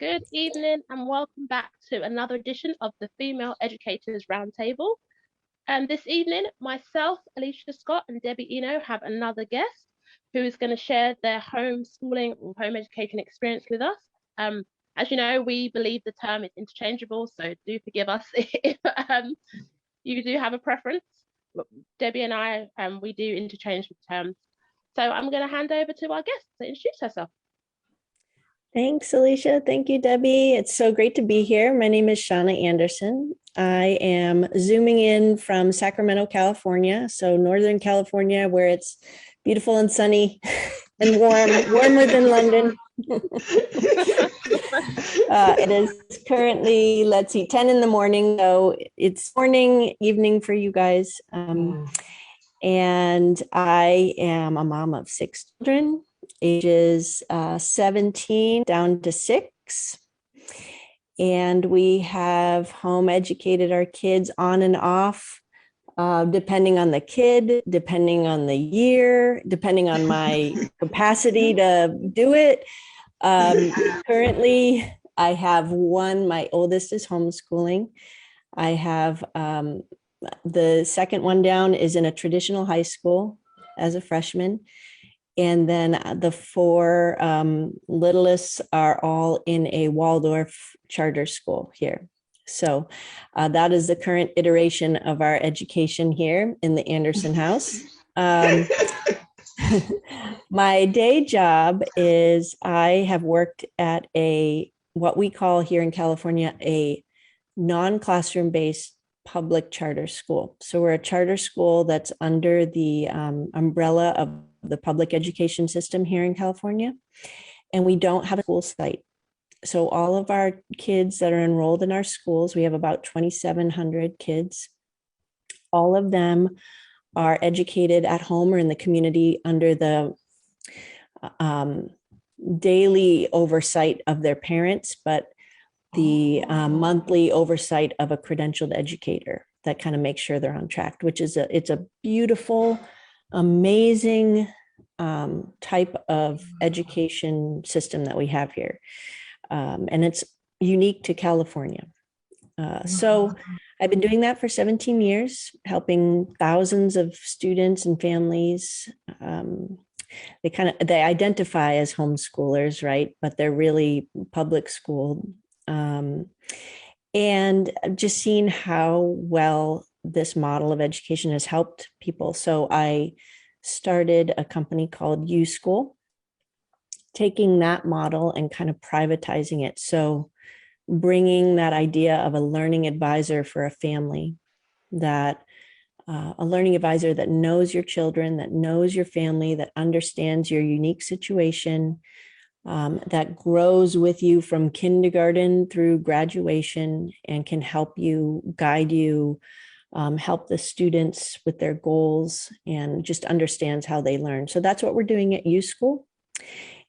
Good evening and welcome back to another edition of the Female Educators Roundtable. And this evening, myself, Alicia Scott and Debbie Eno have another guest who is going to share their homeschooling or home education experience with us. As you know, we believe the term is interchangeable, so do forgive us if you do have a preference. Debbie and I, we do interchange the terms. So I'm going to hand over to our guest to introduce herself. Thanks, Alicia. Thank you, Debbie. It's so great to be here. My name is Shauna Anderson. I am zooming in from Sacramento, California. So Northern California, where it's beautiful and sunny and warmer than London. It is currently, 10 in the morning. So it's morning, evening for you guys. And I am a mom of 6 children, ages 17 down to 6. And we have home educated our kids on and off, depending on the kid, depending on the year, depending on my capacity to do it. Currently, I have one, my oldest is homeschooling. I have the second one down is in a traditional high school as a freshman. And then the 4 littlest are all in a Waldorf charter school here. So that is the current iteration of our education here in the Anderson house. My day job is I have worked at what we call here in California, a non-classroom based public charter school. So we're a charter school that's under the umbrella of the public education system here in California, and we don't have a school site. So all of our kids that are enrolled in our schools, we have about 2,700 kids. All of them are educated at home or in the community under the daily oversight of their parents, but the monthly oversight of a credentialed educator that kind of makes sure they're on track, which is it's a beautiful, amazing type of education system that we have here. And it's unique to California. So I've been doing that for 17 years, helping thousands of students and families. They identify as homeschoolers, right? But they're really public school. And just seeing how well this model of education has helped people. So I started a company called U-School, taking that model and kind of privatizing it. So bringing that idea of a learning advisor for a family, that a learning advisor that knows your children, that knows your family, that understands your unique situation, that grows with you from kindergarten through graduation and can help you, guide you, help the students with their goals, and just understands how they learn. So that's what we're doing at U-School.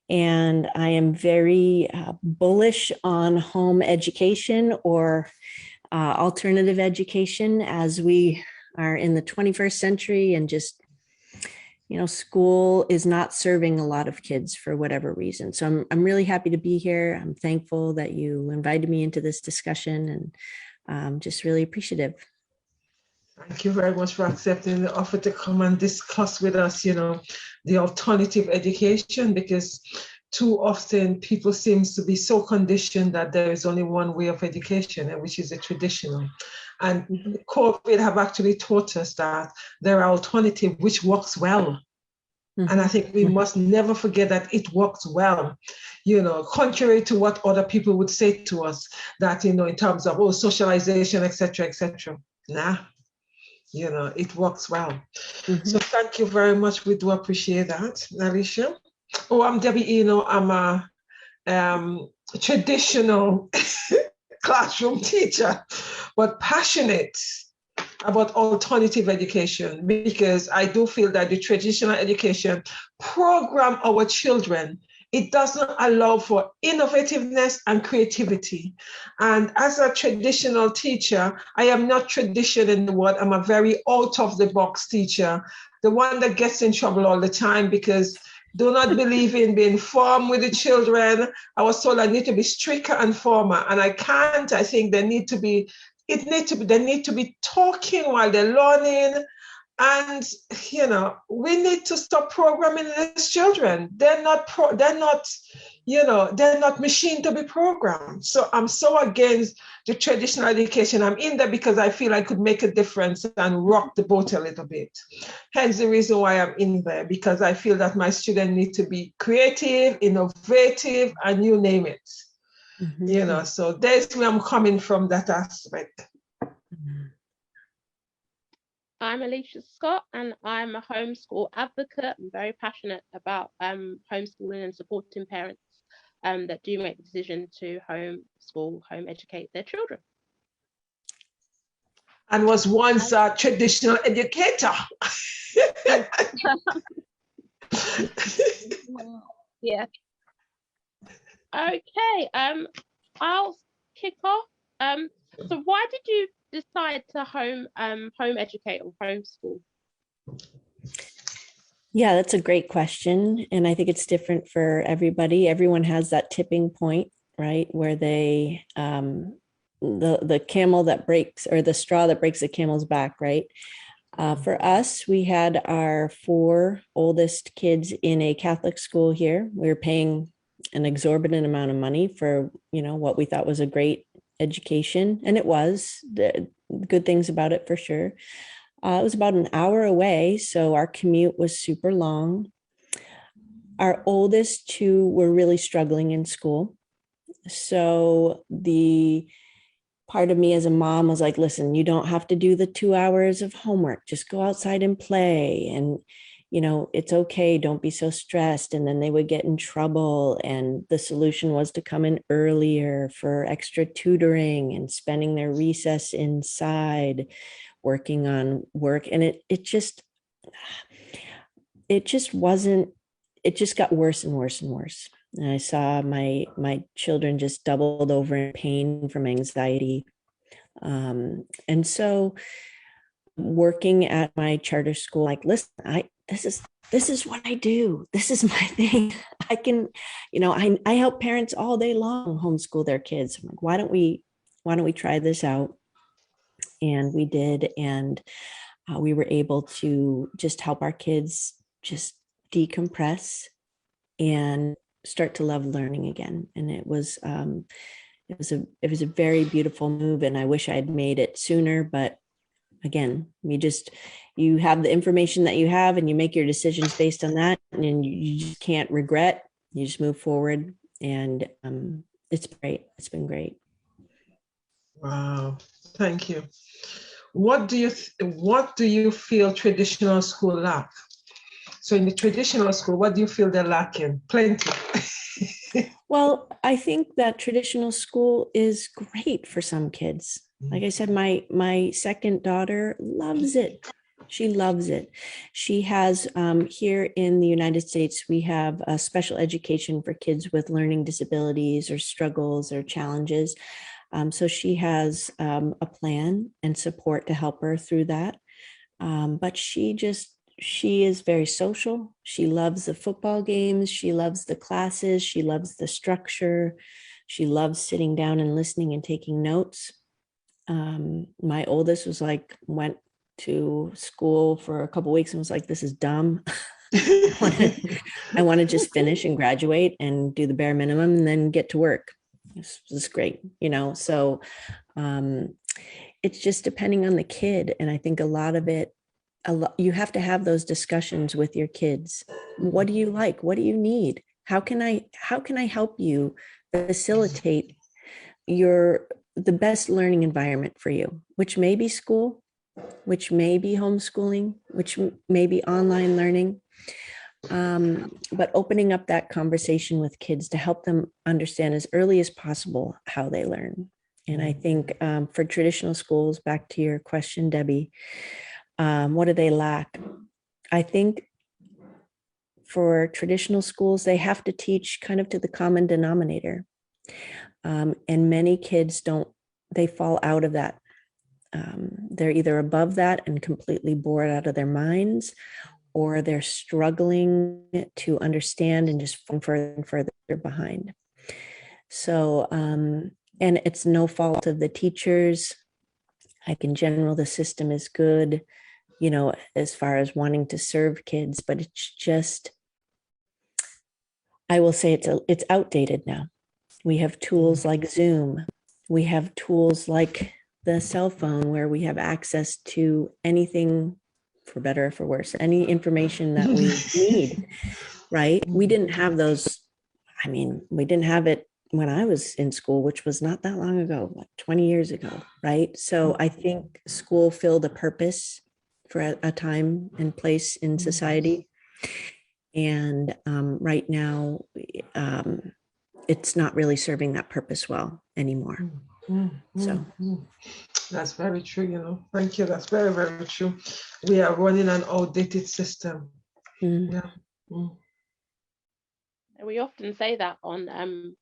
And I am very bullish on home education or alternative education as we are in the 21st century, and just, school is not serving a lot of kids for whatever reason. So I'm really happy to be here. I'm thankful that you invited me into this discussion, and just really appreciative. Thank you very much for accepting the offer to come and discuss with us, the alternative education, because too often people seem to be so conditioned that there is only one way of education, which is the traditional. And COVID have actually taught us that there are alternatives which works well. And I think we must never forget that it works well, contrary to what other people would say to us, that, in terms of, socialization, etc., etc. Nah. It works well. So thank you very much. We do appreciate that, Alicia. Oh, I'm Debbie Eno. I'm a traditional classroom teacher, but passionate about alternative education, because I do feel that the traditional education program our children. It doesn't allow for innovativeness and creativity. And as a traditional teacher, I am not traditional in the word. I'm a very out of the box teacher, the one that gets in trouble all the time because do not believe in being firm with the children. I was told I need to be stricter and firmer, and I can't. I think they need to be talking while they're learning. And we need to stop programming these children. They're not machine to be programmed. So I'm so against the traditional education. I'm in there because I feel I could make a difference and rock the boat a little bit. Hence the reason why I'm in there, because I feel that my students need to be creative, innovative, and you name it. Mm-hmm. So that's where I'm coming from, that aspect. I'm Alicia Scott, and I'm a homeschool advocate. I'm very passionate about homeschooling and supporting parents that do make the decision to home educate their children. And was once a traditional educator. Yeah. Okay. I'll kick off. So why did you decide to home educate or homeschool? Yeah, that's a great question. And I think it's different for everybody. Everyone has that tipping point, right? Where they, the camel that breaks, or the straw that breaks the camel's back, right? For us, we had our 4 oldest kids in a Catholic school here. We were paying an exorbitant amount of money for, what we thought was a great education. And it was, the good things about it for sure. It was about an hour away, so our commute was super long. Our oldest 2 were really struggling in school. So the part of me as a mom was like, listen, you don't have to do the 2 hours of homework. Just go outside and play. And, it's okay. Don't be so stressed. And then they would get in trouble. And the solution was to come in earlier for extra tutoring and spending their recess inside, working on work. And it just wasn't, it just got worse and worse and worse. And I saw my children just doubled over in pain from anxiety. And so working at my charter school, like, listen, this is what I do. This is my thing. I can, I help parents all day long homeschool their kids. I'm like, why don't we try this out? And we did. And we were able to just help our kids just decompress and start to love learning again. And it was a very beautiful move. And I wish I'd made it sooner, but again, you have the information that you have and you make your decisions based on that, and you just can't regret. You just move forward, and it's great. It's been great. Wow, thank you. What do you feel traditional school lack? So in the traditional school, what do you feel they're lacking? Plenty. Well, I think that traditional school is great for some kids. Like I said, my second daughter loves it. She loves it. She has, here in the United States, we have a special education for kids with learning disabilities or struggles or challenges. So she has a plan and support to help her through that. But she is very social. She loves the football games. She loves the classes. She loves the structure. She loves sitting down and listening and taking notes. My oldest went to school for a couple of weeks and was like, this is dumb. I want to just finish and graduate and do the bare minimum and then get to work. This is great, so it's just depending on the kid. And I think a lot of it, you have to have those discussions with your kids. What do you like? What do you need? How can I help you facilitate the best learning environment for you, which may be school, which may be homeschooling, which may be online learning. But opening up that conversation with kids to help them understand as early as possible how they learn. And I think for traditional schools, back to your question, Debbie, what do they lack? I think for traditional schools, they have to teach kind of to the common denominator. And many kids they fall out of that. They're either above that and completely bored out of their minds, or they're struggling to understand and just fall further and further behind. So, and it's no fault of the teachers. I think in general, the system is good, as far as wanting to serve kids, but it's just, I will say it's outdated now. We have tools like Zoom. We have tools like the cell phone where we have access to anything, for better or for worse, any information that we need, right? We didn't have those. I mean, we didn't have it when I was in school, which was not that long ago, like 20 years ago, right? So I think school filled a purpose for a time and place in society. And right now, it's not really serving that purpose well anymore. So that's very true, Thank you. That's very, very true. We are running an outdated system. Yeah. We often say that on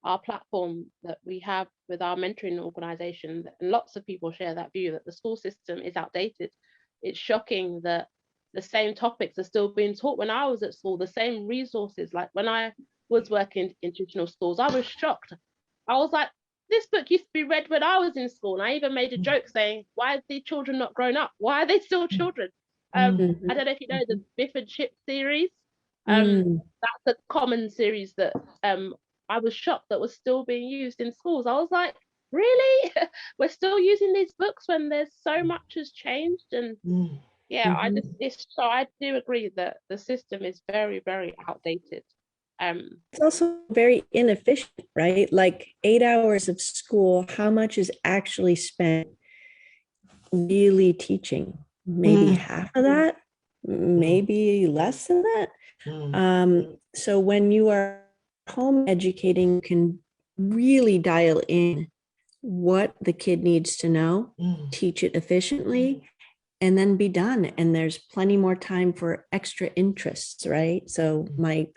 our platform that we have with our mentoring organization, and lots of people share that view that the school system is outdated. It's shocking that the same topics are still being taught when I was at school, the same resources. Like when I was working in traditional schools, I was shocked. I was like, this book used to be read when I was in school. And I even made a joke saying, why are the children not grown up? Why are they still children? I don't know if you know the Biff and Chip series. That's a common series that I was shocked that was still being used in schools. I was like, really? We're still using these books when there's so much has changed? And I do agree that the system is very, very outdated. It's also very inefficient, right? Like 8 hours of school, how much is actually spent really teaching? Maybe half of that, maybe less than that. So when you are home educating, you can really dial in what the kid needs to know, teach it efficiently, and then be done. And there's plenty more time for extra interests, right? So my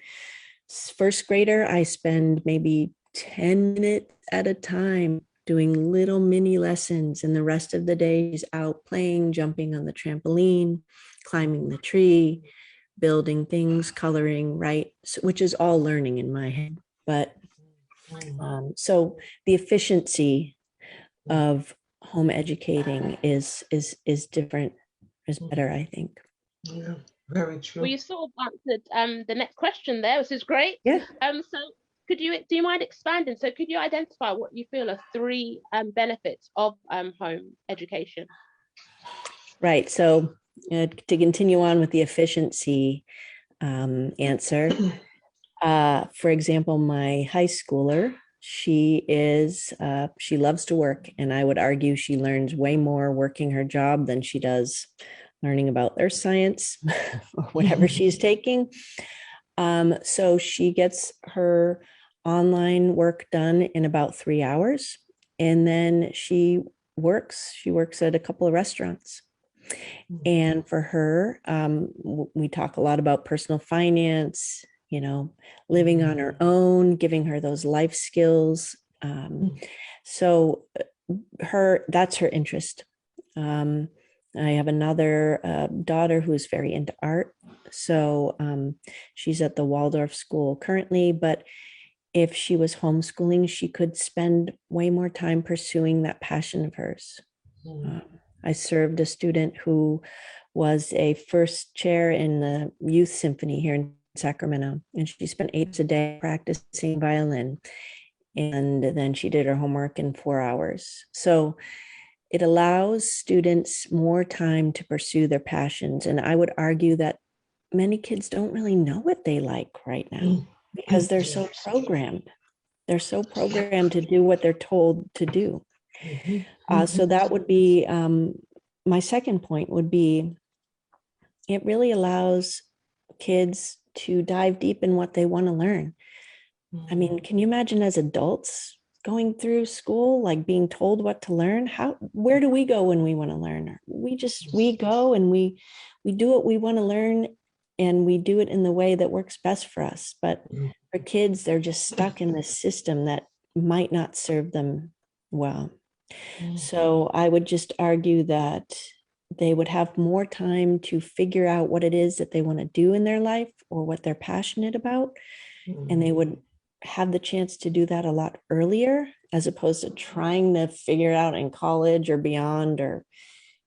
first grader, I spend maybe 10 minutes at a time doing little mini lessons, and the rest of the day is out playing, jumping on the trampoline, climbing the tree, building things, coloring, right? So, which is all learning in my head. But so the efficiency of home educating is different, is better, I think. Yeah, very true. Well, you sort of answered the next question there, which is great. Yeah. So do you mind expanding? So could you identify what you feel are 3 benefits of home education? Right. So to continue on with the efficiency answer, for example, my high schooler, she loves to work, and I would argue she learns way more working her job than she does learning about earth science or whatever she's taking. So she gets her online work done in about 3 hours, and then she works at a couple of restaurants. And for her, we talk a lot about personal finance, living on her own, giving her those life skills. So that's her interest. I have another daughter who's very into art. So she's at the Waldorf school currently, but if she was homeschooling, she could spend way more time pursuing that passion of hers. I served a student who was a first chair in the youth symphony here in Sacramento, and she spent 8 hours a day practicing violin, and then she did her homework in 4 hours. So it allows students more time to pursue their passions. And I would argue that many kids don't really know what they like right now because they're so programmed. They're so programmed to do what they're told to do. So that would be my second point would be, it really allows kids to dive deep in what they want to learn. I mean, can you imagine as adults going through school, like being told what to learn? Where do we go when we want to learn? We go and we do what we want to learn, and we do it in the way that works best for us. But for kids, they're just stuck in this system that might not serve them well. So I would just argue that they would have more time to figure out what it is that they want to do in their life or what they're passionate about. And they would have the chance to do that a lot earlier, as opposed to trying to figure it out in college or beyond, or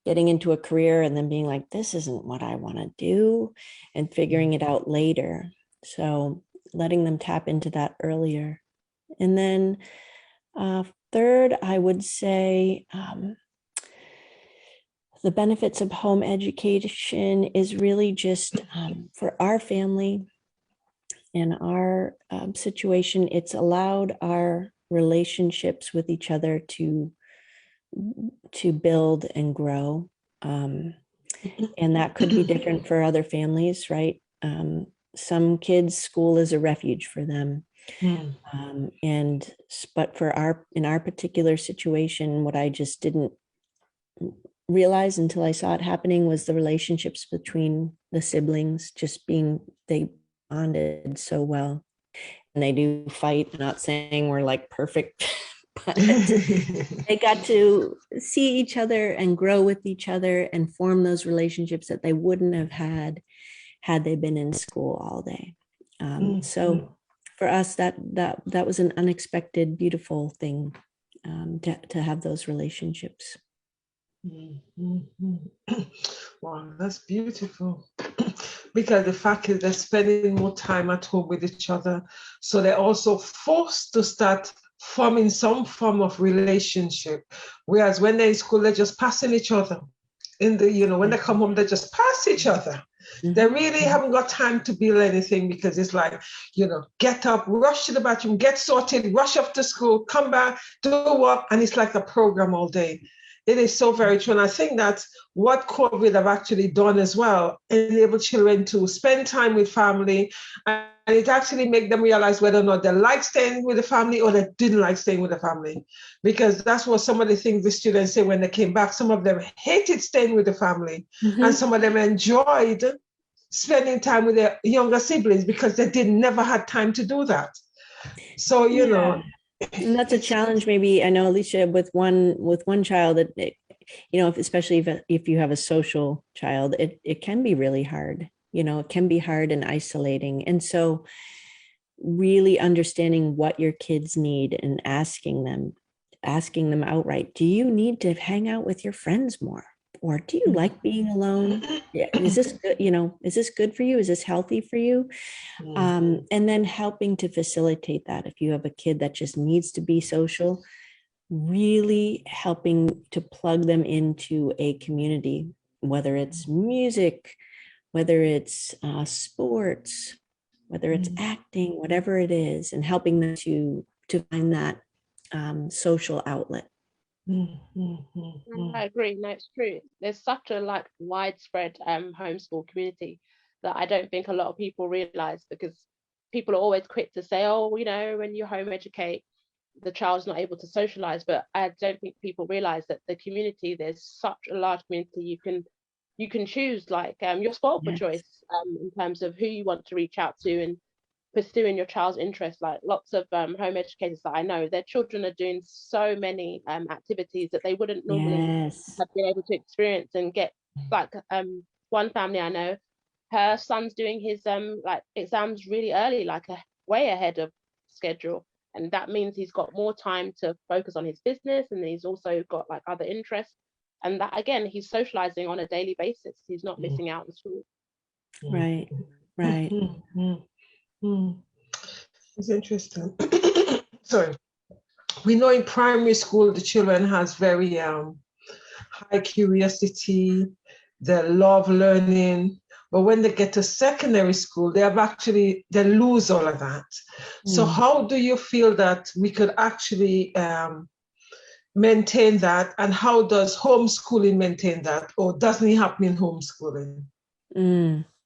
getting into a career and then being like, this isn't what I want to do, and figuring it out later. So letting them tap into that earlier. And then third, I would say the benefits of home education is really just for our family and our situation, it's allowed our relationships with each other to build and grow. And that could be different for other families, right? Some kids, school is a refuge for them. But in our particular situation, what I just didn't realize until I saw it happening was the relationships between the siblings they bonded so well. And they do fight. I'm not saying we're like perfect, but they got to see each other and grow with each other and form those relationships that they wouldn't have had they been in school all day. So for us, that was an unexpected, beautiful thing, to have those relationships. Wow, that's beautiful. Because the fact is they're spending more time at home with each other. So they're also forced to start forming some form of relationship. Whereas when they're in school, they're just passing each other. When they come home, they just pass each other. They really haven't got time to build anything, because it's like, get up, rush to the bathroom, get sorted, rush off to school, come back, do work, and it's like a program all day. It is so very true. And I think that's what COVID have actually done as well, enable children to spend time with family, and it actually make them realize whether or not they like staying with the family or they didn't like staying with the family. Because that's what some of the things the students say when they came back. Some of them hated staying with the family, and some of them enjoyed spending time with their younger siblings because they never had time to do that. So, and that's a challenge. Maybe, I know, Alicia, with one child, especially if you have a social child, it can be really hard. It can be hard and isolating. And so really understanding what your kids need and asking them outright, do you need to hang out with your friends more? Or do you like being alone? Is this good? Is this good for you? Is this healthy for you? And then helping to facilitate that. If you have a kid that just needs to be social, really helping to plug them into a community, whether it's music, whether it's sports, whether it's acting, whatever it is, and helping them to find that social outlet. I agree. No, it's true. There's such a widespread homeschool community that I don't think a lot of people realize, because people are always quick to say, oh, when you home educate, the child's not able to socialize. But I don't think people realize that the community, there's such a large community. You can choose, you're spoiled for choice in terms of who you want to reach out to and pursuing your child's interests. Like lots of home educators that I know, their children are doing so many activities that they wouldn't normally have been able to experience and get. One family I know, her son's doing his exams really early, way ahead of schedule, and that means he's got more time to focus on his business, and he's also got other interests, and that again, he's socializing on a daily basis. He's not missing out on school. Right. It's interesting. Sorry. We know in primary school the children has very high curiosity, they love learning, but when they get to secondary school, they lose all of that. So how do you feel that we could actually maintain that, and how does homeschooling maintain that, or doesn't it happen in homeschooling?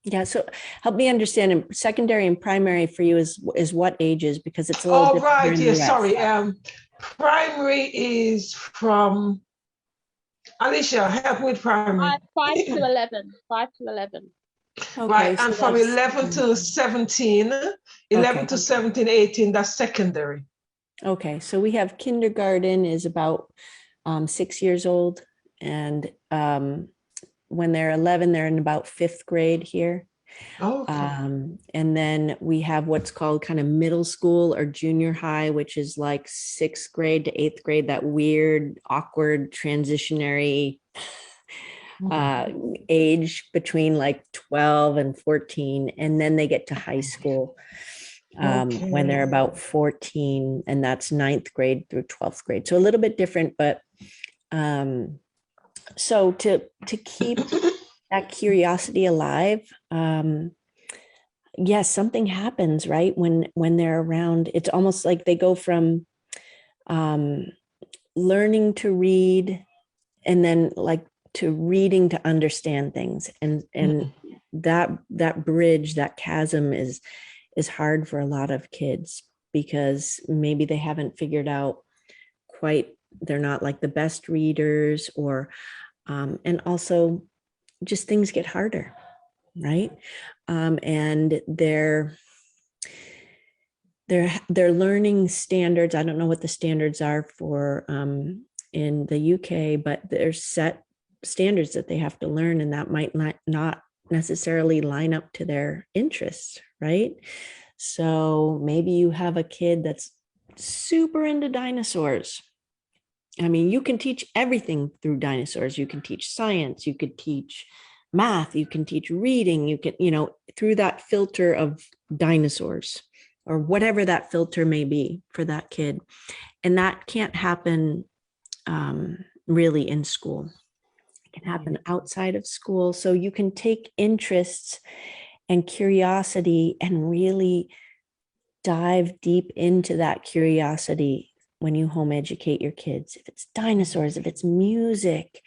Yeah, so help me understand. Secondary and primary for you is what ages? Because it's a little different. Right, yes, sorry. Primary is from, Alicia, help me with primary. 5 to 11. 5 to 11. Okay, right, so and from 11 to 17, 11 to 17, 18, that's secondary. Okay, so we have kindergarten is about 6 years old, and when they're 11, they're in about 5th grade here. Okay. And then we have what's called kind of middle school or junior high, which is like 6th grade to 8th grade, that weird, awkward, transitionary age between like 12 and 14. And then they get to high school when they're about 14, and that's 9th grade through 12th grade. So a little bit different, but so to keep that curiosity alive, yes, something happens, right? When they're around, it's almost like they go from learning to read, and then like to reading to understand things. And that bridge, that chasm is hard for a lot of kids, because maybe they haven't figured out quite, they're not like the best readers, or and also just things get harder, right? And their learning standards, I don't know what the standards are for in the UK, but there's set standards that they have to learn, and that might not necessarily line up to their interests, right? So maybe you have a kid that's super into dinosaurs. I mean, you can teach everything through dinosaurs. You can teach science, you could teach math, you can teach reading, you can, through that filter of dinosaurs, or whatever that filter may be for that kid. And that can't happen really in school. It can happen outside of school. So you can take interests and curiosity and really dive deep into that curiosity when you home educate your kids. If it's dinosaurs, if it's music,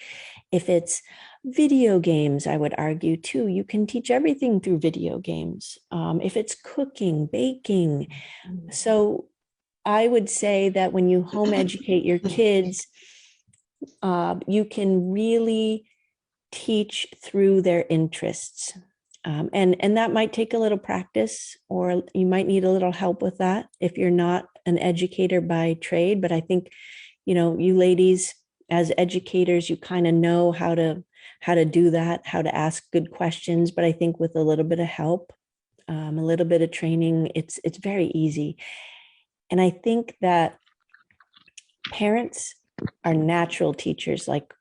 if it's video games, I would argue too, you can teach everything through video games. If it's cooking, baking. So I would say that when you home educate your kids, you can really teach through their interests. And that might take a little practice, or you might need a little help with that if you're not an educator by trade. But I think, you ladies as educators, you kind of know how to do that, how to ask good questions. But I think with a little bit of help, a little bit of training, it's very easy. And I think that parents are natural teachers. Like,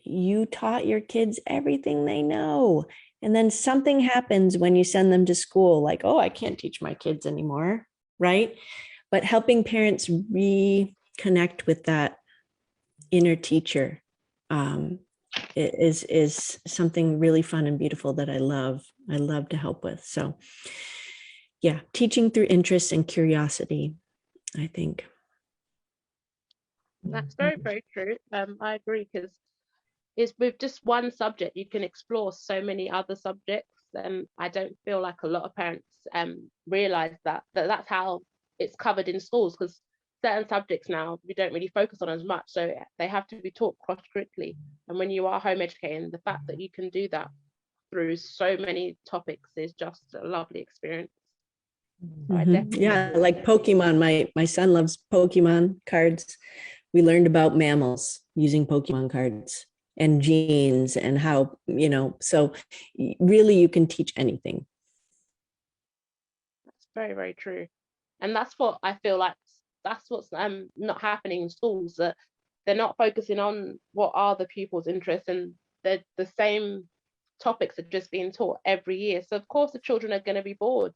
you taught your kids everything they know. And then something happens when you send them to school, like, oh, I can't teach my kids anymore, right? But helping parents reconnect with that inner teacher is something really fun and beautiful that I love to help with. So yeah, teaching through interest and curiosity, I think. That's very, very true. I agree, because is with just one subject, you can explore so many other subjects. And I don't feel like a lot of parents realize that that's how it's covered in schools, because certain subjects now we don't really focus on as much. So they have to be taught cross-curricularly. And when you are home educating, the fact that you can do that through so many topics is just a lovely experience. Yeah, like Pokemon. My son loves Pokemon cards. We learned about mammals using Pokemon cards, and genes, and how, so really you can teach anything. That's very, very true. And that's what I feel like, that's what's not happening in schools, that they're not focusing on what are the pupils' interests, and the same topics are just being taught every year. So of course the children are going to be bored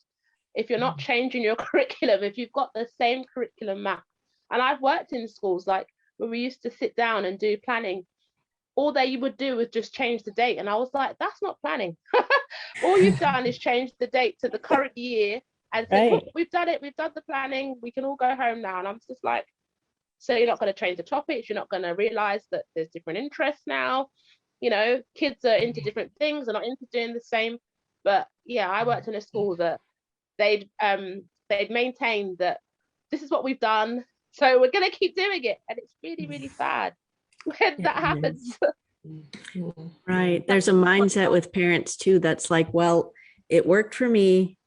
if you're not changing your curriculum, if you've got the same curriculum map. And I've worked in schools like where we used to sit down and do planning. All they would do was just change the date. And I was like, that's not planning. All you've done is change the date to the current year and say, right, we've done it. We've done the planning. We can all go home now. And I'm just like, so you're not going to change the topics. You're not going to realize that there's different interests now. Kids are into different things. They're not into doing the same. But yeah, I worked in a school that they'd maintained that this is what we've done, so we're going to keep doing it. And it's really, really sad when that happens. Right. There's a mindset with parents too that's like, well, it worked for me.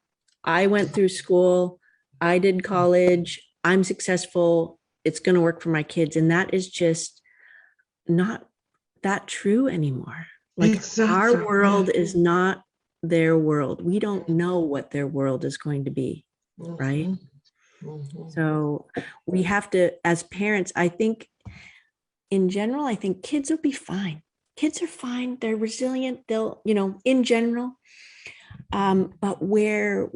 I went through school. I did college. I'm successful. It's going to work for my kids. And that is just not that true anymore. Like Exactly. our world is not their world. We don't know what their world is going to be, right? So we have to, as parents, I think in general, I think kids will be fine. Kids are fine. They're resilient. They'll, in general. But where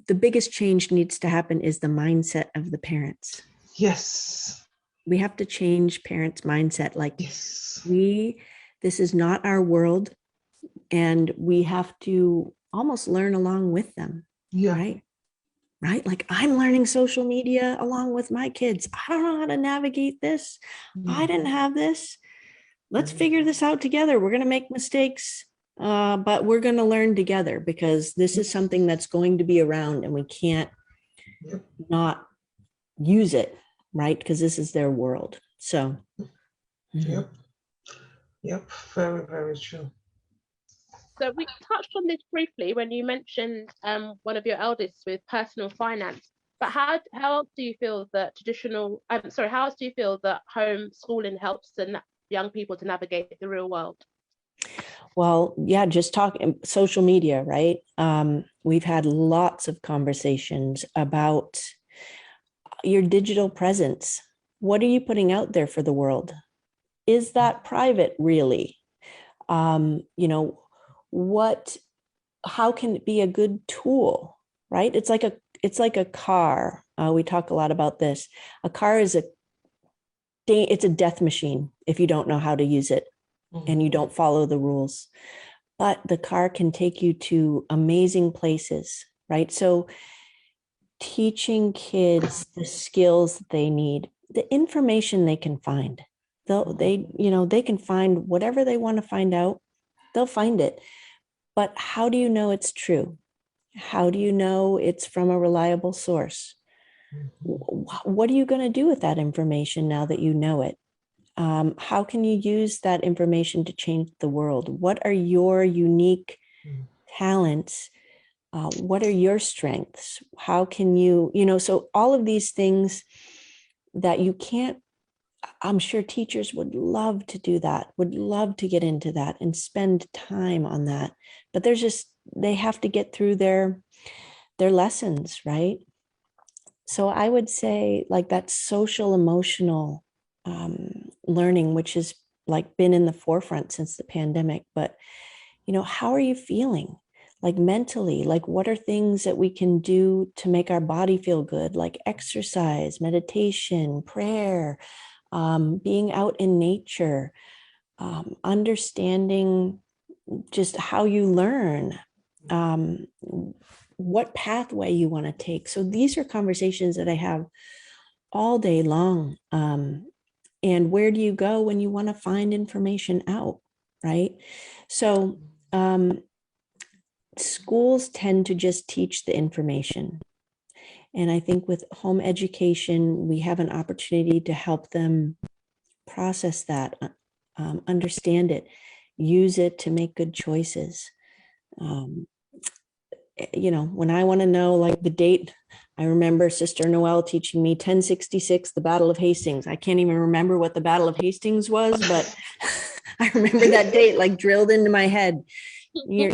the biggest change needs to happen is the mindset of the parents. Yes. We have to change parents' mindset. Like, yes. This is not our world, and we have to almost learn along with them. Yeah. Right? Like, I'm learning social media along with my kids. I don't know how to navigate this. I didn't have this. Let's figure this out together. We're going to make mistakes, but we're going to learn together, because this is something that's going to be around, and we can't not use it, right? Because this is their world. So, Yep. Very, very true. So we touched on this briefly when you mentioned one of your eldest with personal finance. But how else do you feel that how else do you feel that home schooling helps young people to navigate the real world? Well, yeah, just talking social media, right? We've had lots of conversations about your digital presence. What are you putting out there for the world? Is that private, really? How can it be a good tool, right? It's like a car. We talk a lot about this. A car is it's a death machine if you don't know how to use it and you don't follow the rules. But the car can take you to amazing places, right? So teaching kids the skills that they need, the information they can find. They can find whatever they want to find out. They'll find it. But how do you know it's true? How do you know it's from a reliable source? What are you going to do with that information now that you know it? How can you use that information to change the world? What are your unique talents? What are your strengths? How can so all of these things that you can't, I'm sure teachers would love to do that, would love to get into that and spend time on that. But they have to get through their lessons, right? So I would say, like, that social emotional learning, which has been in the forefront since the pandemic. But, how are you feeling? Like, mentally, like, what are things that we can do to make our body feel good? Like exercise, meditation, prayer, being out in nature, understanding just how you learn, what pathway you want to take. So these are conversations that I have all day long. And where do you go when you want to find information out, right? So schools tend to just teach the information. And I think with home education, we have an opportunity to help them process that, understand it, use it to make good choices. When I want to know, like, the date, I remember Sister Noel teaching me 1066, the Battle of Hastings. I can't even remember what the Battle of Hastings was, but I remember that date like drilled into my head.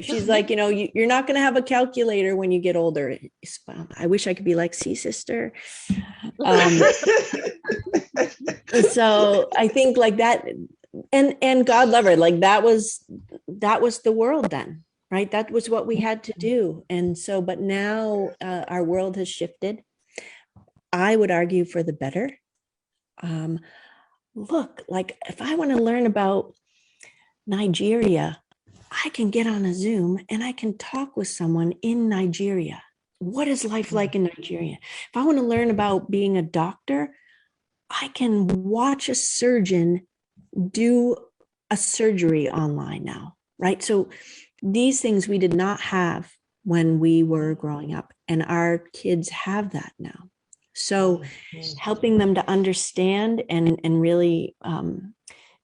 She's like, you're not going to have a calculator when you get older. I wish I could be like, see, sister. So I think like that, and God love her, like that was the world then, right? That was what we had to do. And so, but now our world has shifted. I would argue for the better. Look, like, if I want to learn about Nigeria, I can get on a Zoom and I can talk with someone in Nigeria. What is life like in Nigeria? If I want to learn about being a doctor, I can watch a surgeon do a surgery online now, right? So these things we did not have when we were growing up, and our kids have that now. So helping them to understand and really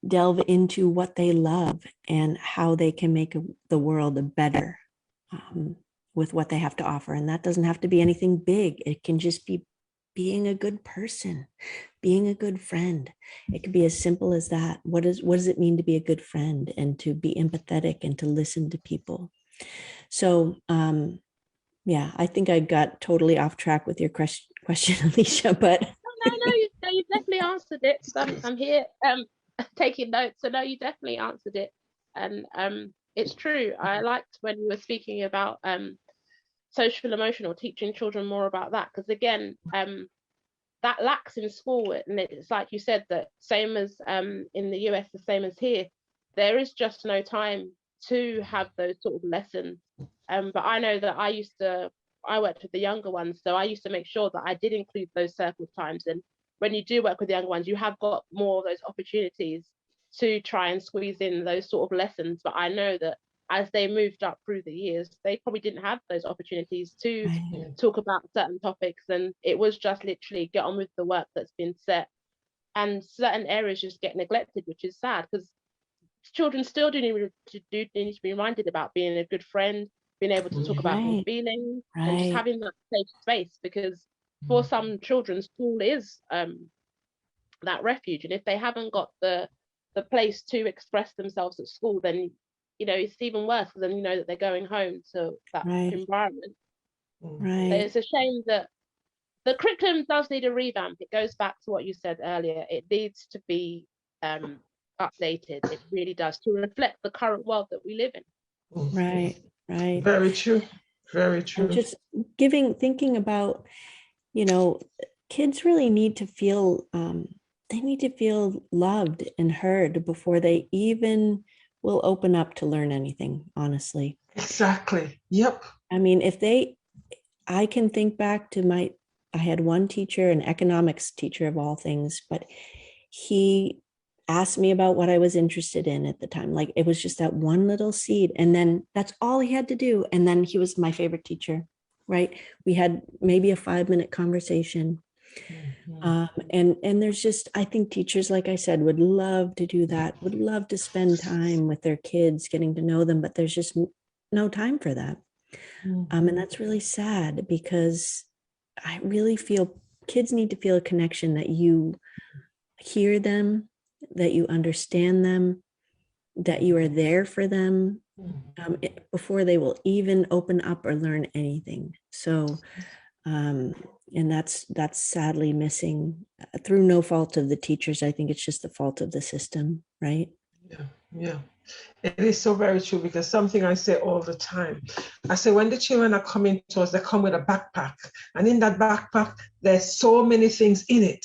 delve into what they love and how they can make the world better with what they have to offer. And that doesn't have to be anything big. It can just be being a good person, being a good friend. It could be as simple as that. What does it mean to be a good friend and to be empathetic and to listen to people? So yeah, I think I got totally off track with your question, Alicia, but no, you definitely answered it. So I'm here taking notes. So no, you definitely answered it. And it's true. I liked when you were speaking about social emotional, teaching children more about that, because again, that lacks in school. And it's like you said, that same as in the US, the same as here, there is just no time to have those sort of lessons. But I know that I worked with the younger ones, so I used to make sure that I did include those circle times. And when you do work with the younger ones, you have got more of those opportunities to try and squeeze in those sort of lessons. But I know that as they moved up through the years, they probably didn't have those opportunities to talk about certain topics. And it was just literally get on with the work that's been set. And certain areas just get neglected, which is sad, because children still do need to be reminded about being a good friend, being able to talk about their feelings, and just having that safe space. Because for some children, school is that refuge. And if they haven't got the place to express themselves at school, then it's even worse, because then that they're going home to that environment. Right. So it's a shame that the curriculum does need a revamp. It goes back to what you said earlier. It needs to be updated. It really does, to reflect the current world that we live in. Right. Very true. Very true. And just thinking about, kids really need to feel, they need to feel loved and heard before they even will open up to learn anything, honestly. Exactly. Yep. I mean, I can think back to I had one teacher, an economics teacher of all things, but he asked me about what I was interested in at the time. Like, it was just that one little seed. And then that's all he had to do. And then he was my favorite teacher, right? We had maybe a 5-minute conversation. And there's just, I think teachers, like I said, would love to do that, would love to spend time with their kids, getting to know them, but there's just no time for that. And that's really sad, because I really feel kids need to feel a connection, that you hear them, that you understand them, that you are there for them before they will even open up or learn anything. So, and that's sadly missing through no fault of the teachers. I think it's just the fault of the system, right? Yeah. It is so very true, because something I say all the time, I say when the children are coming to us, they come with a backpack, and in that backpack, there's so many things in it.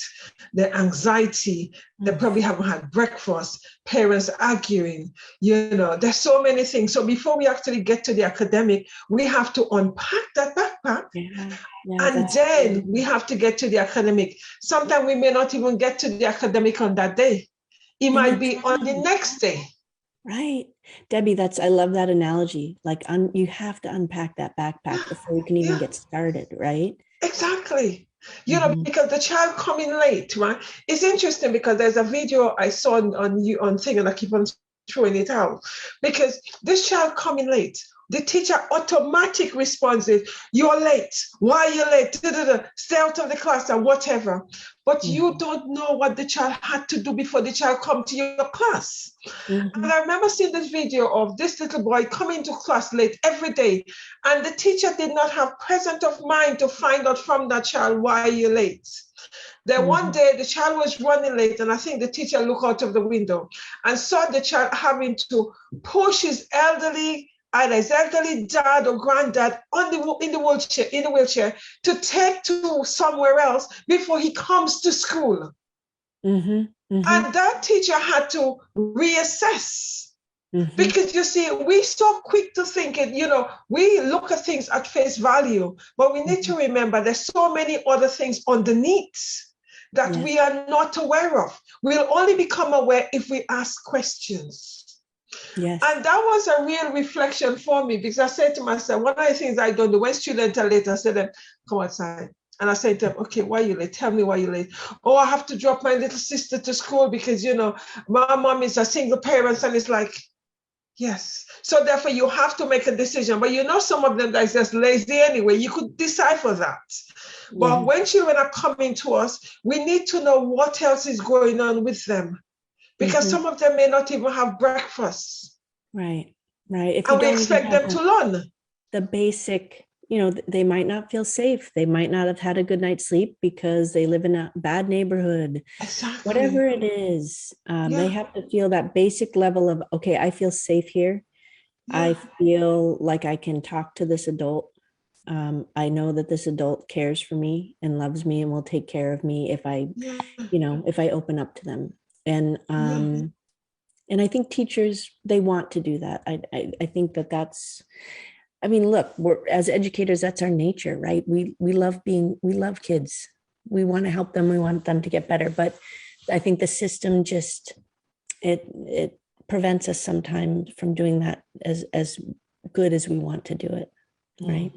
The anxiety, they probably haven't had breakfast, parents arguing, there's so many things. So before we actually get to the academic, we have to unpack that backpack, and then we have to get to the academic. Sometimes we may not even get to the academic on that day. It might be on the next day. Right. Debbie, I love that analogy. Like, you have to unpack that backpack before you can even get started, right? Exactly. Because the child coming late, right? It's interesting, because there's a video I saw on thing, and I keep on throwing it out, because this child coming late, the teacher automatic response is, "You're late. Why are you late? Stay out of the class," or whatever. But you don't know what the child had to do before the child come to your class. And I remember seeing this video of this little boy coming to class late every day, and the teacher did not have presence of mind to find out from that child, "Why are you late?" Then one day the child was running late, and I think the teacher looked out of the window and saw the child having to push either his elderly dad or granddad in the wheelchair to take to somewhere else before he comes to school. And that teacher had to reassess. Because you see, we're so quick to think it, we look at things at face value, but we need to remember there's so many other things underneath that we are not aware of. We'll only become aware if we ask questions. Yes. And that was a real reflection for me, because I said to myself, one of the things I don't do when students are late, I said, "Come outside." And I said to them, "Okay, why are you late? Tell me why you're late." "Oh, I have to drop my little sister to school because, my mom is a single parent." And it's like, Yes. So therefore you have to make a decision. But you know, some of them guys just lazy anyway. You could decipher that. But when children are coming to us, we need to know what else is going on with them. Because some of them may not even have breakfast. Right. Right. If you And we don't even expect have them to learn. the basic, you know, they might not feel safe. They might not have had a good night's sleep because they live in a bad neighborhood. Exactly. Whatever it is, they have to feel that basic level of, okay, I feel safe here. I feel like I can talk to this adult. I know that this adult cares for me and loves me and will take care of me if I, you know, if I open up to them. And I think teachers, they want to do that. I think that that's, I mean, look, we're as educators, that's our nature, right? We love kids. We want to help them. We want them to get better. But I think the system just, it prevents us sometimes from doing that as good as we want to do it, right?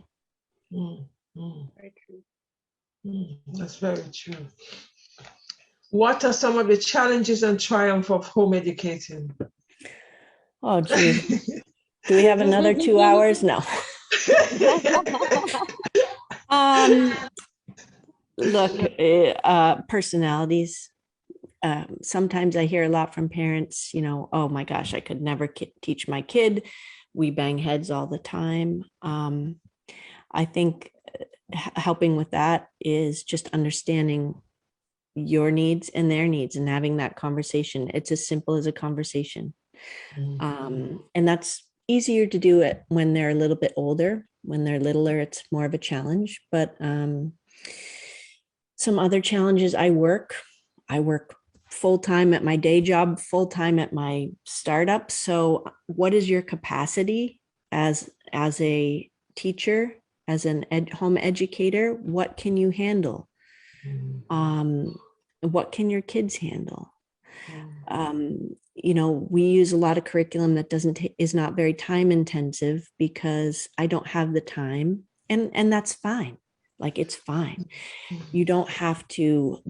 Very true. That's very true. What are some of the challenges and triumph of home educating? Oh, geez. Do we have another 2 hours? No. Look, personalities. Sometimes I hear a lot from parents, you know, oh my gosh, I could never teach my kid. We bang heads all the time. I think helping with that is just understanding your needs and their needs and having that conversation. It's as simple as a conversation. And that's easier to do it when they're a little bit older. When they're littler, it's more of a challenge. But some other challenges, I work full-time at my day job, full-time at my startup. So what is your capacity as a teacher, as an home educator? What can you handle? What can your kids handle? You know, we use a lot of curriculum that is not very time intensive because I don't have the time, and that's fine. Like, it's fine. You don't have to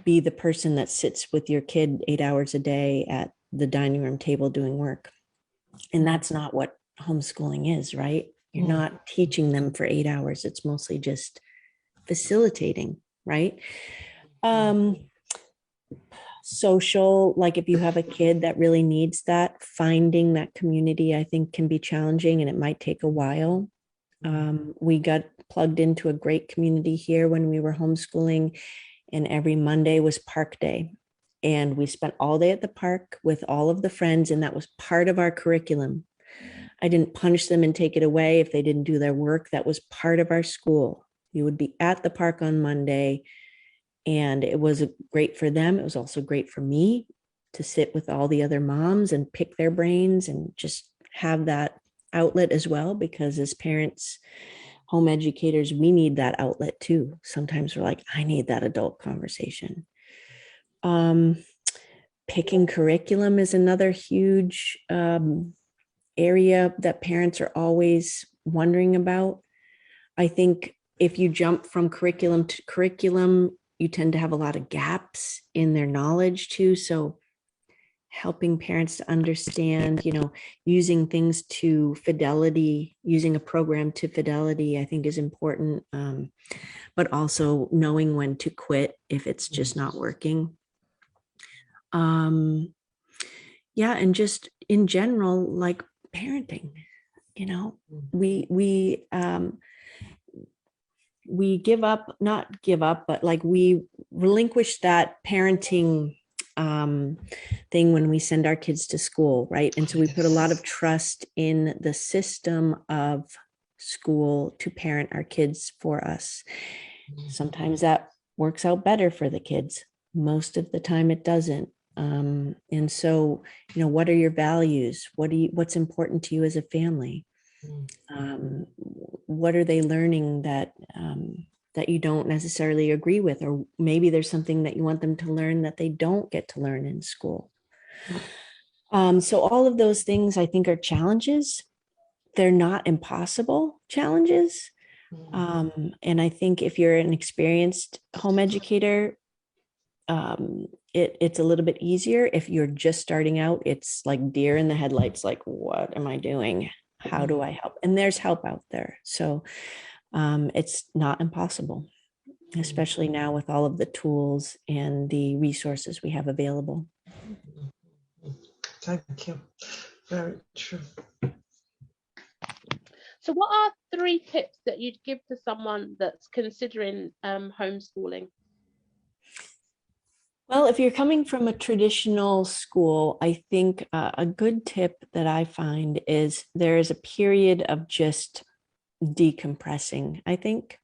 be the person that sits with your kid 8 hours a day at the dining room table doing work. And that's not what homeschooling is, right? You're not teaching them for 8 hours. It's mostly just facilitating, right? Social, like if you have a kid that really needs that, finding that community, I think, can be challenging, and it might take a while. We got plugged into a great community here when we were homeschooling, and every Monday was park day. And we spent all day at the park with all of the friends, and that was part of our curriculum. I didn't punish them and take it away if they didn't do their work. That was part of our school. You would be at the park on Monday, and it was great for them. It was also great for me to sit with all the other moms and pick their brains and just have that outlet as well, because as parents, home educators, we need that outlet too. Sometimes we're like, I need that adult conversation. Picking curriculum is another huge area that parents are always wondering about. I think if you jump from curriculum to curriculum, you tend to have a lot of gaps in their knowledge too. So helping parents to understand, you know, using things to fidelity, using a program to fidelity, I think is important. But also knowing when to quit if it's just not working. Yeah, and just in general, like parenting, you know, we give up, not give up, but like we relinquish that parenting thing when we send our kids to school, right? And so we put a lot of trust in the system of school to parent our kids for us. Sometimes that works out better for the kids. Most of the time it doesn't. And so, you know, what are your values? What's important to you as a family? What are they learning that you don't necessarily agree with, or maybe there's something that you want them to learn that they don't get to learn in school. So all of those things I think are challenges. They're not impossible challenges. And I think if you're an experienced home educator, it's a little bit easier. If you're just starting out, it's like deer in the headlights, like, what am I doing? How do I help? And there's help out there. So it's not impossible, especially now with all of the tools and the resources we have available. Thank you. Very true. So what are 3 tips that you'd give to someone that's considering homeschooling? Well, if you're coming from a traditional school, I think a good tip that I find is there is a period of just decompressing, I think.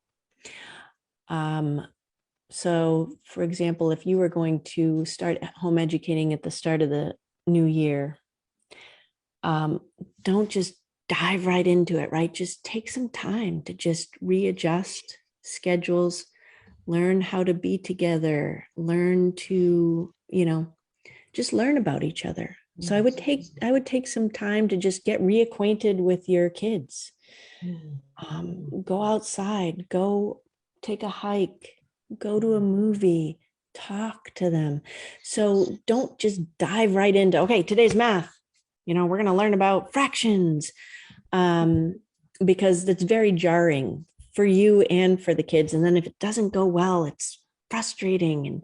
So, for example, if you were going to start home educating at the start of the new year, don't just dive right into it, right? Just take some time to just readjust schedules, learn how to be together, learn to, just learn about each other. So I would take some time to just get reacquainted with your kids. Go outside, go take a hike, go to a movie, talk to them. So don't just dive right into, okay, today's math, we're going to learn about fractions, because that's very jarring for you and for the kids. And then if it doesn't go well, it's frustrating. And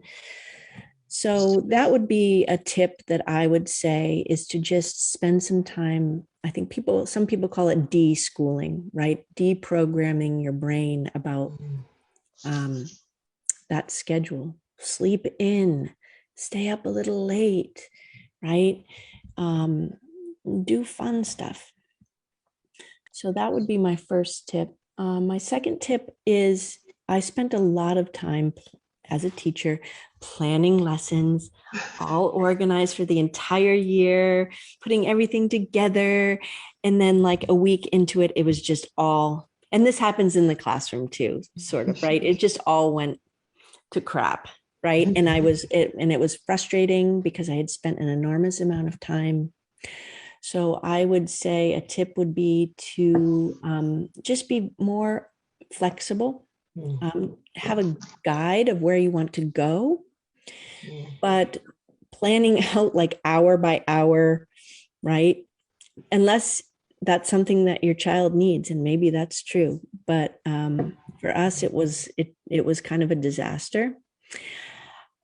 so that would be a tip that I would say, is to just spend some time. I think some people call it de-schooling, right? Deprogramming your brain about that schedule. Sleep in, stay up a little late, right? Do fun stuff. So that would be my first tip. My second tip is I spent a lot of time as a teacher planning lessons, all organized for the entire year, putting everything together. And then like a week into it, it was just all, and this happens in the classroom too, sort of, right? It just all went to crap, right? And it was frustrating because I had spent an enormous amount of time. So I would say a tip would be to just be more flexible, have a guide of where you want to go, but planning out like hour by hour, right? Unless that's something that your child needs, and maybe that's true. But for us, it was kind of a disaster.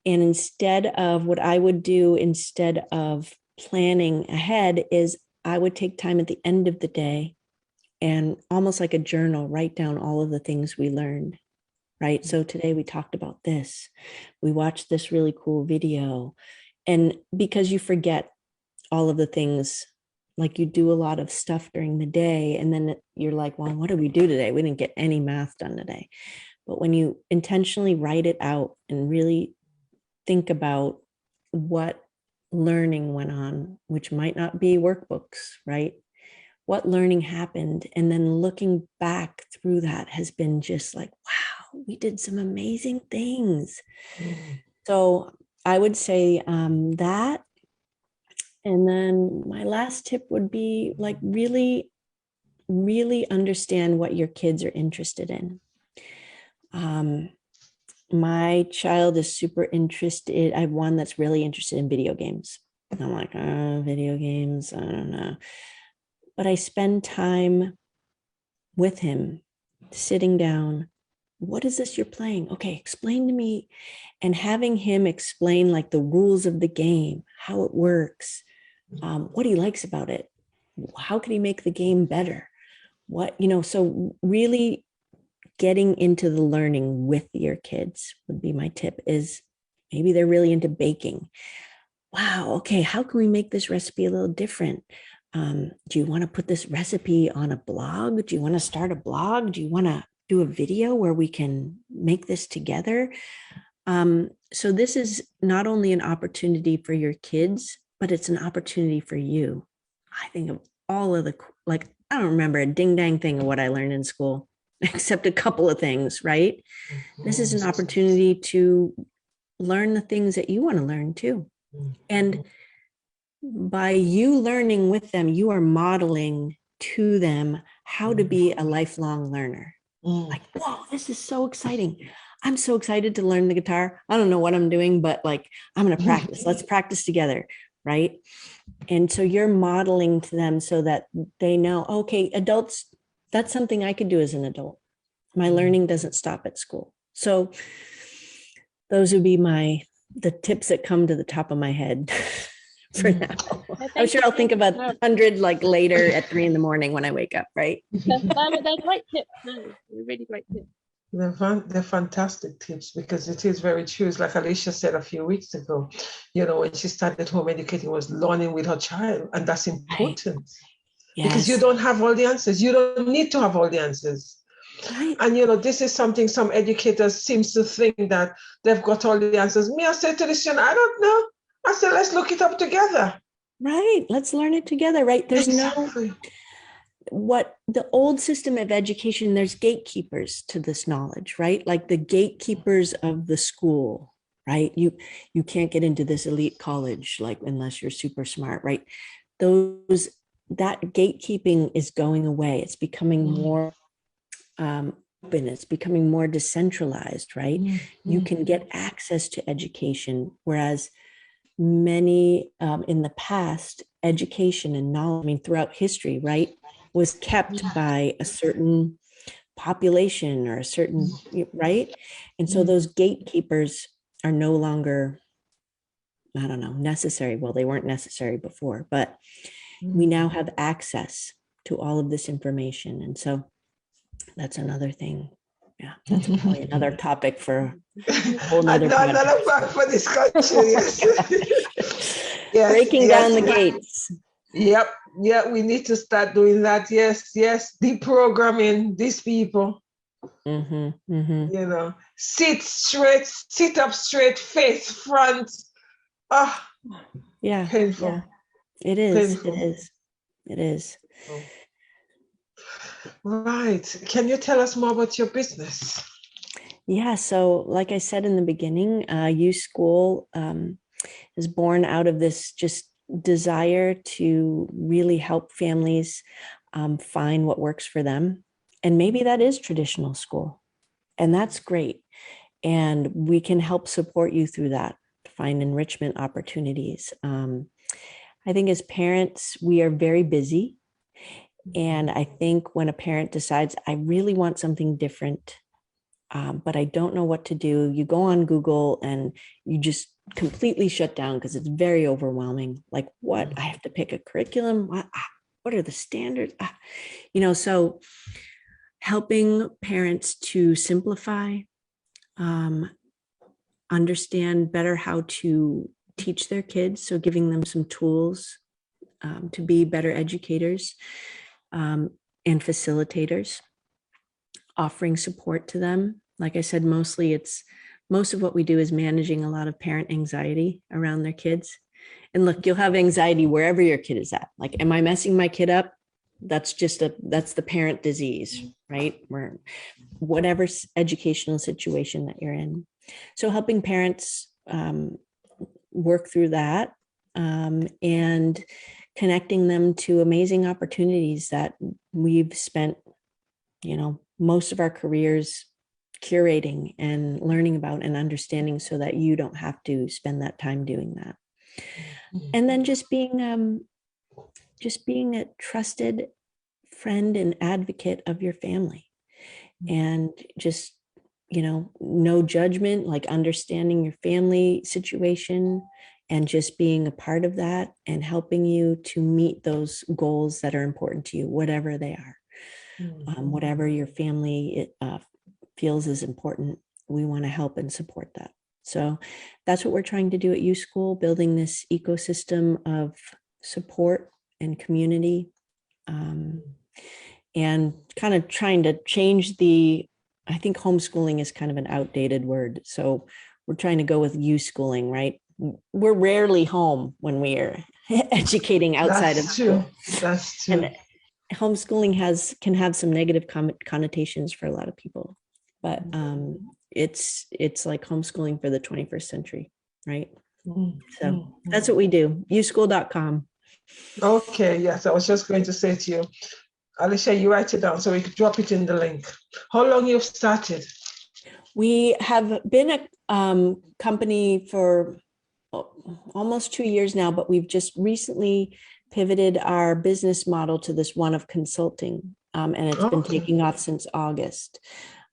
And instead of what I would do, instead of planning ahead, is I would take time at the end of the day and almost like a journal, write down all of the things we learned, right? So today we talked about this, we watched this really cool video. And because you forget all of the things, like you do a lot of stuff during the day, and then you're like, well, what did we do today? We didn't get any math done today. But when you intentionally write it out and really think about what learning went on, which might not be workbooks, right? What learning happened, and then looking back through that has been just like, wow, we did some amazing things. So I would say that. And then my last tip would be like really, really understand what your kids are interested in. My child is super interested. I have one that's really interested in video games. And I'm like, video games, I don't know. But I spend time with him, sitting down. What is this you're playing? Okay, explain to me. And having him explain like the rules of the game, how it works, what he likes about it, how can he make the game better? So really getting into the learning with your kids would be my tip. Is maybe they're really into baking. Wow, okay, how can we make this recipe a little different? Do you want to put this recipe on a blog? Do you want to start a blog? Do you want to do a video where we can make this together? So this is not only an opportunity for your kids, but it's an opportunity for you. I think of all of I don't remember a ding dang thing of what I learned in school, except a couple of things, right? This is an opportunity to learn the things that you want to learn too. And by you learning with them, you are modeling to them how to be a lifelong learner. Like, whoa, this is so exciting. I'm so excited to learn the guitar. I don't know what I'm doing, but like, I'm going to practice. Let's practice together. Right. And so you're modeling to them so that they know, okay, adults, that's something I could do as an adult. My learning doesn't stop at school. So those would be the tips that come to the top of my head for now. I'm sure I'll think about 100 like later at 3 a.m. when I wake up, right? They're great tips. No, they're really great tips. They're fantastic tips, because it is very true. It's like Alicia said a few weeks ago, when she started home educating, was learning with her child. And that's important. Yes. Because you don't have all the answers. You don't need to have all the answers. Right. And, this is something some educators seems to think that they've got all the answers. Me, I said to the student, I don't know. I said, let's look it up together. Right. Let's learn it together. Right. There's exactly. What the old system of education, there's gatekeepers to this knowledge, right? Like the gatekeepers of the school, right? You can't get into this elite college, like unless you're super smart, right? That gatekeeping is going away. It's becoming more open. It's becoming more decentralized, right? Mm-hmm. You can get access to education, whereas many in the past, education and knowledge, throughout history, right, was kept by a certain population or a certain, right? And so those gatekeepers are no longer, I don't know, necessary. Well, they weren't necessary before, but we now have access to all of this information. And so that's another thing. Yeah, that's probably another topic for a whole nother another part for discussion. Yes. Yes, breaking down the gates. Yep. Yeah, we need to start doing that. Yes. Deprogramming these people. Sit up straight, face front. Yeah. Painful. Yeah. It is. Painful. It is. Oh. Right. Can you tell us more about your business? Yeah. So like I said in the beginning, U School is born out of this just desire to really help families find what works for them. And maybe that is traditional school. And that's great. And we can help support you through that, to find enrichment opportunities. I think as parents, we are very busy. And I think when a parent decides, I really want something different, but I don't know what to do, you go on Google and you just completely shut down because it's very overwhelming. Like, what? I have to pick a curriculum. What are the standards? So helping parents to simplify, understand better how to teach their kids. So giving them some tools to be better educators and facilitators, offering support to them. Like I said, most of what we do is managing a lot of parent anxiety around their kids. And look, you'll have anxiety wherever your kid is at. Like, am I messing my kid up? That's the parent disease, right? Where whatever educational situation that you're in. So helping parents work through that and connecting them to amazing opportunities that we've spent, most of our careers curating and learning about and understanding, so that you don't have to spend that time doing that. And then just being a trusted friend and advocate of your family, and just, no judgment, like understanding your family situation and just being a part of that and helping you to meet those goals that are important to you, whatever they are. Whatever your family feels is important, we want to help and support that. So that's what we're trying to do at U School, building this ecosystem of support and community, and kind of trying to change I think homeschooling is kind of an outdated word. So we're trying to go with U Schooling, right? We're rarely home when we are educating outside of school. That's true. And homeschooling can have some negative connotations for a lot of people, but it's like homeschooling for the 21st century, right? So that's what we do. uschool.com. Okay, yes, I was just going to say to you, Alicia, you write it down so we could drop it in the link. How long you've started? We have been a company for almost 2 years now, but we've just recently pivoted our business model to this one of consulting, and it's been taking off since August.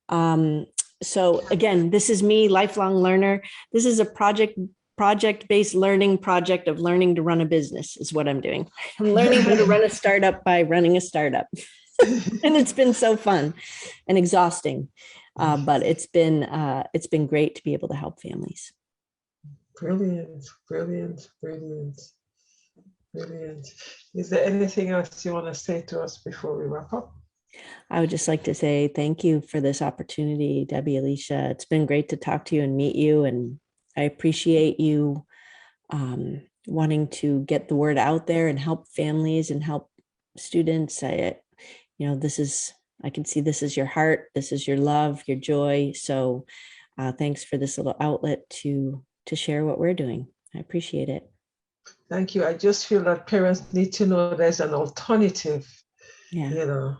So again, this is me, lifelong learner. This is a project-based learning project of learning to run a business is what I'm doing. I'm learning how to run a startup by running a startup. And it's been so fun and exhausting. But it's been great to be able to help families. Brilliant, brilliant, brilliant, brilliant. Is there anything else you want to say to us before we wrap up? I would just like to say thank you for this opportunity, Debbie, Alicia. It's been great to talk to you and meet you. And I appreciate you wanting to get the word out there and help families and help students. I can see this is your heart. This is your love, your joy. So thanks for this little outlet to share what we're doing. I appreciate it. Thank you. I just feel that parents need to know there's an alternative. Yeah.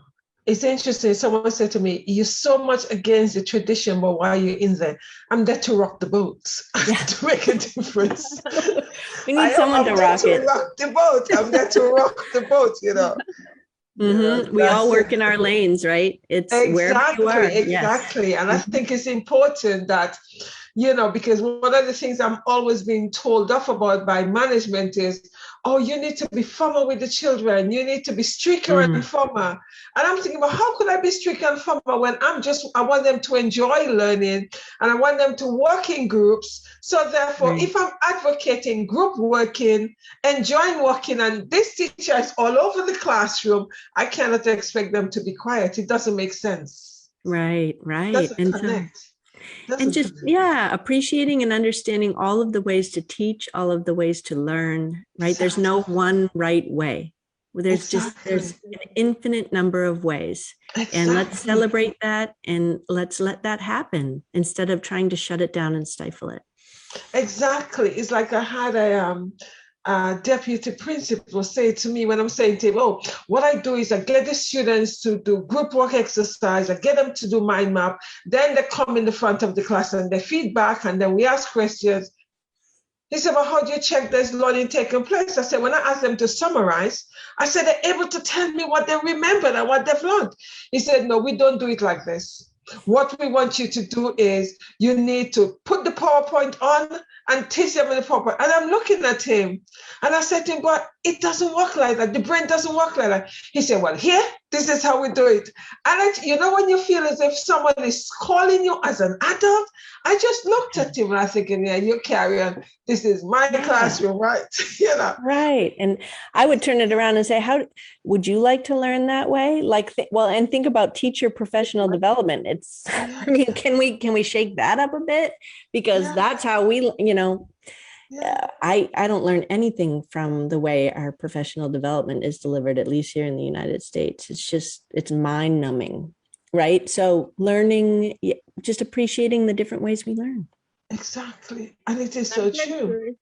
It's interesting. Someone said to me, "You're so much against the tradition, but why are you in there?" I'm there to rock the boat, to make a difference. We need someone to rock it. Rock the boat. I'm there to rock the boat, Mm-hmm. We all work in our lanes, right? It's wherever you are. Exactly. Yes. And I think it's important that, because one of the things I'm always being told off about by management is, oh, you need to be firmer with the children. You need to be stricter and firmer. And I'm thinking, well, how could I be stricter and firmer when I want them to enjoy learning and I want them to work in groups. So therefore, if I'm advocating group working, enjoying working, and this teacher is all over the classroom, I cannot expect them to be quiet. It doesn't make sense. Right. Doesn't connect. And just, appreciating and understanding all of the ways to teach, all of the ways to learn, right? Exactly. There's no one right way. There's an infinite number of ways. Exactly. And let's celebrate that and let's let that happen instead of trying to shut it down and stifle it. Exactly. It's like I had a deputy principal say to me when I'm saying to him, oh, what I do is I get the students to do group work exercise, I get them to do mind map, then they come in the front of the class and they feedback and then we ask questions. He said, well, how do you check there's learning taking place? I said, when I ask them to summarize, I said, they're able to tell me what they remembered and what they've learned. He said, no, we don't do it like this. What we want you to do is you need to put the PowerPoint on and teach them in the PowerPoint. And I'm looking at him and I said to him, but it doesn't work like that. The brain doesn't work like that. He said, well, here, this is how we do it. And when you feel as if someone is calling you as an adult, I just looked at him and I was thinking, yeah, you carry on. This is my classroom, right? Right. And I would turn it around and say, how would you like to learn that way? And think about teacher professional development. Can we shake that up a bit? Because that's how we, I don't learn anything from the way our professional development is delivered, at least here in the United States. It's mind numbing, right? So learning, just appreciating the different ways we learn. Exactly. And it is so true.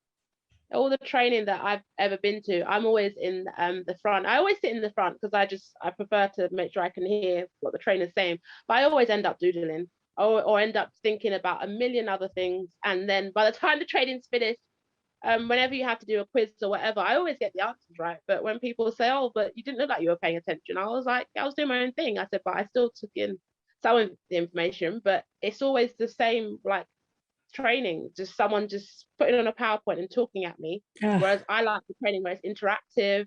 All the training that I've ever been to, I'm always in the front. I always sit in the front because I prefer to make sure I can hear what the trainer's saying. But I always end up doodling or end up thinking about a million other things. And then by the time the training's finished, whenever you have to do a quiz or whatever, I always get the answers right. But when people say, oh, but you didn't look like you were paying attention, I was like, I was doing my own thing. I said, but I still took in some of the information, but it's always the same, like, training, just someone just putting on a PowerPoint and talking at me. Whereas I like the training where it's interactive,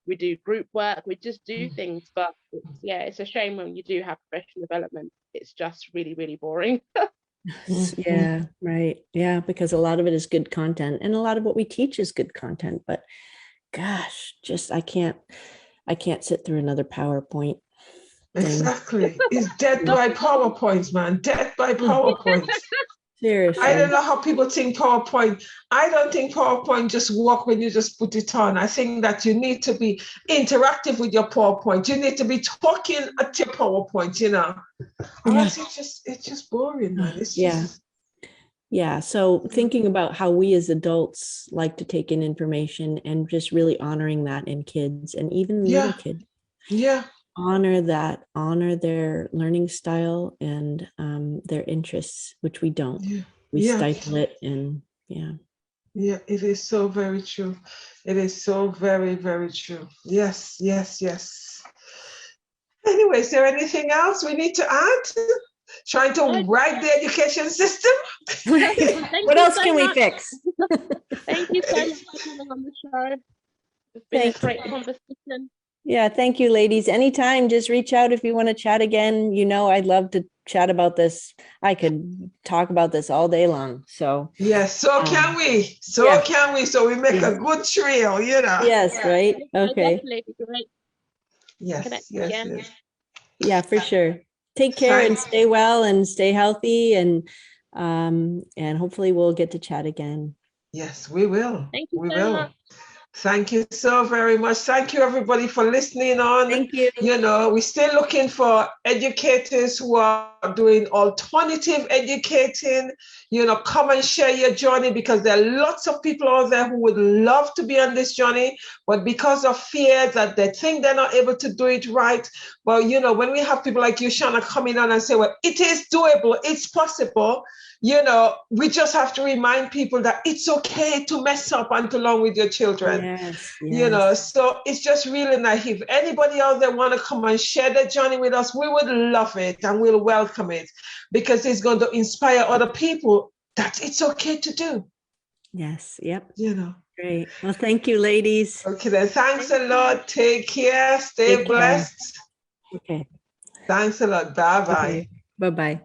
we do group work, we just do things. But it's a shame when you do have professional development, it's just really, really boring. Yeah, right. Yeah, because a lot of it is good content and a lot of what we teach is good content, but gosh, I can't sit through another PowerPoint thing. Exactly. It's dead by PowerPoints, man. Dead by PowerPoints. Seriously. I don't know how people think PowerPoint. I don't think PowerPoint just work when you just put it on. I think that you need to be interactive with your PowerPoint. You need to be talking at your PowerPoint, Otherwise it's just boring, man. It's just... Yeah. So thinking about how we as adults like to take in information and just really honoring that in kids and even little kids. Yeah. honor that, honor their learning style and their interests, which we don't. Yeah. We Yeah. stifle it, and yeah. Yeah, it is so very true. It is so very, very true. Yes, yes, yes. Anyway, is there anything else we need to add? Trying to write the education system? What else can we fix? Thank you so much for coming on the show. It's been a great conversation. Yeah, thank you, ladies. Anytime, just reach out if you want to chat again. You know, I'd love to chat about this. I could talk about this all day long. So yes, so can we. So yeah. can we. So we make a good trio, you know. Yes, right. Okay. Definitely be great. Yes, yes, yes. Yeah, for sure. Take care and stay well and stay healthy, and hopefully we'll get to chat again. Yes, we will. Thank you we so will. much. Thank you so very much. Thank you, everybody, for listening on. Thank you. You know, we're still looking for educators who are doing alternative educating. You know, come and share your journey, because there are lots of people out there who would love to be on this journey, but because of fear that they think they're not able to do it right. Well, you know, when we have people like you, Shana, coming on and say, well, it is doable, it's possible. You know, we just have to remind people that it's okay to mess up and to learn with your children. Yes, you know, so it's just really naive. Anybody out there want to come and share their journey with us, we would love it and we'll welcome it, because it's going to inspire other people that it's okay to do. Yes, yep. You know. Great. Well, thank you, ladies. Okay, then thanks a lot. Take care. Stay blessed. Okay. Thanks a lot. Bye-bye. Bye-bye.